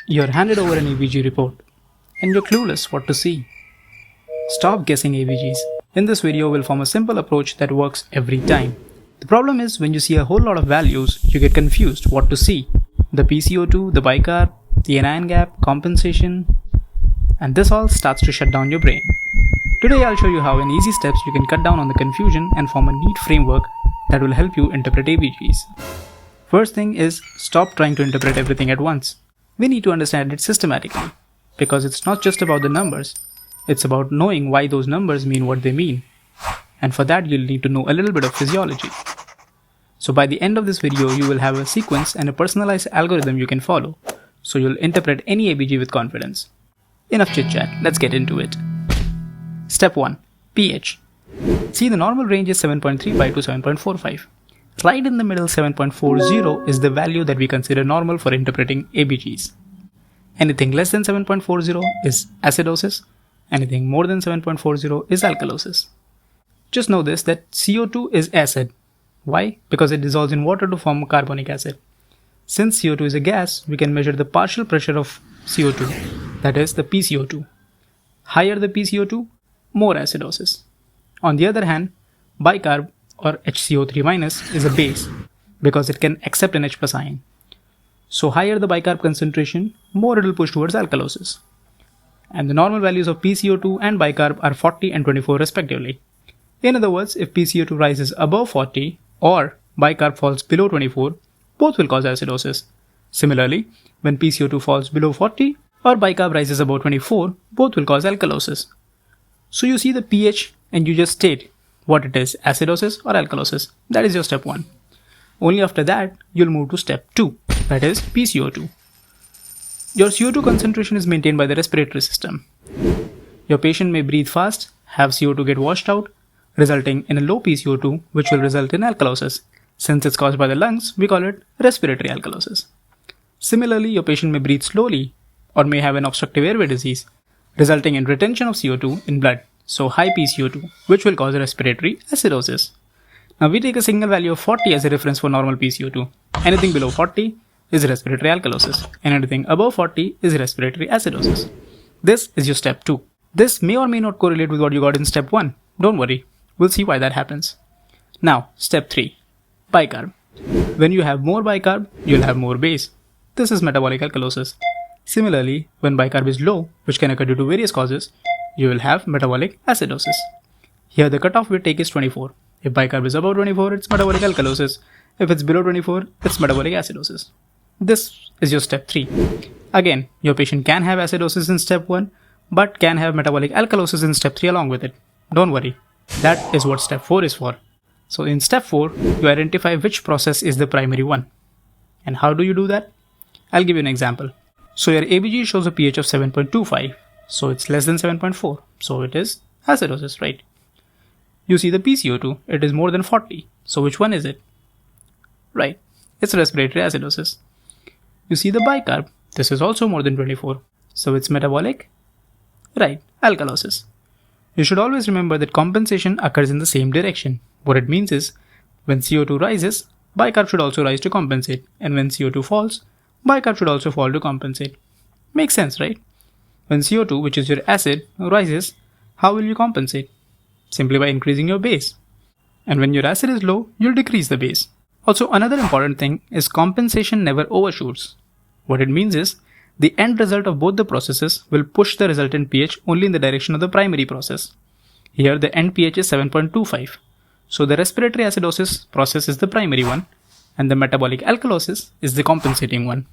You're handed over an ABG report, and you're clueless what to see. Stop guessing ABGs. In this video, we'll form a simple approach that works every time. The problem is when you see a whole lot of values, you get confused what to see. The PCO₂, the bicarb, the anion gap, compensation, and this all starts to shut down your brain. Today I'll show you how in easy steps you can cut down on the confusion and form a neat framework that will help you interpret ABGs. First thing is, stop trying to interpret everything at once. We need to understand it systematically, because it's not just about the numbers, it's about knowing why those numbers mean what they mean. And for that you'll need to know a little bit of physiology. So by the end of this video you will have a sequence and a personalized algorithm you can follow, so you'll interpret any ABG with confidence. Enough chit chat, let's get into it. Step 1. pH. See, the normal range is 7.35 to 7.45. Right in the middle, 7.40 is the value that we consider normal for interpreting ABGs. Anything less than 7.40 is acidosis, anything more than 7.40 is alkalosis. Just know this, that CO2 is acid. Why? Because it dissolves in water to form carbonic acid. Since CO2 is a gas, we can measure the partial pressure of CO2, that is the PCO2. Higher the PCO2, more acidosis. On the other hand, bicarb or HCO3- is a base because it can accept an H+ ion. So higher the bicarb concentration, more it will push towards alkalosis. And the normal values of PCO2 and bicarb are 40 and 24 respectively. In other words, if PCO2 rises above 40 or bicarb falls below 24, both will cause acidosis. Similarly, when PCO2 falls below 40 or bicarb rises above 24, both will cause alkalosis. So you see the pH and you just state what it is, acidosis or alkalosis. That is your step 1. Only after that, you'll move to step 2, that is PCO2. Your CO2 concentration is maintained by the respiratory system. Your patient may breathe fast, have CO2 get washed out, resulting in a low PCO2, which will result in alkalosis. Since it's caused by the lungs, we call it respiratory alkalosis. Similarly, your patient may breathe slowly or may have an obstructive airway disease, resulting in retention of CO2 in blood, so high PCO2, which will cause respiratory acidosis. Now we take a single value of 40 as a reference for normal PCO2. Anything below 40 is respiratory alkalosis, and anything above 40 is respiratory acidosis. This is your step 2. This may or may not correlate with what you got in step 1. Don't worry, we'll see why that happens. Now, step 3. Bicarb. When you have more bicarb, you'll have more base. This is metabolic alkalosis. Similarly, when bicarb is low, which can occur due to various causes, you will have metabolic acidosis. Here the cutoff we take is 24. If bicarb is above 24, it's metabolic alkalosis. If it's below 24, it's metabolic acidosis. This is your step 3. Again, your patient can have acidosis in step 1, but can have metabolic alkalosis in step 3 along with it. Don't worry, that is what step 4 is for. So in step 4, you identify which process is the primary one. And how do you do that? I'll give you an example. So your ABG shows a pH of 7.25, so it's less than 7.4, so it is acidosis, right? You see the PCO2, it is more than 40, so which one is it? Right, it's respiratory acidosis. You see the bicarb, this is also more than 24, so it's metabolic, right, alkalosis. You should always remember that compensation occurs in the same direction. What it means is, when CO2 rises, bicarb should also rise to compensate, and when CO2 falls, bicarb should also fall to compensate. Makes sense, right? When CO2, which is your acid, rises, how will you compensate? Simply by increasing your base. And when your acid is low, you'll decrease the base. Also, another important thing is compensation never overshoots. What it means is, the end result of both the processes will push the resultant pH only in the direction of the primary process. Here the end pH is 7.25. So the respiratory acidosis process is the primary one, and the metabolic alkalosis is the compensating one.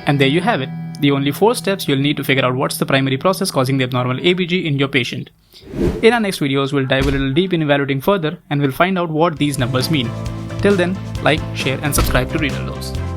And there you have it, the only 4 steps you'll need to figure out what's the primary process causing the abnormal ABG in your patient. In our next videos, we'll dive a little deep in evaluating further and we'll find out what these numbers mean. Till then, like, share and subscribe to Read Alerts.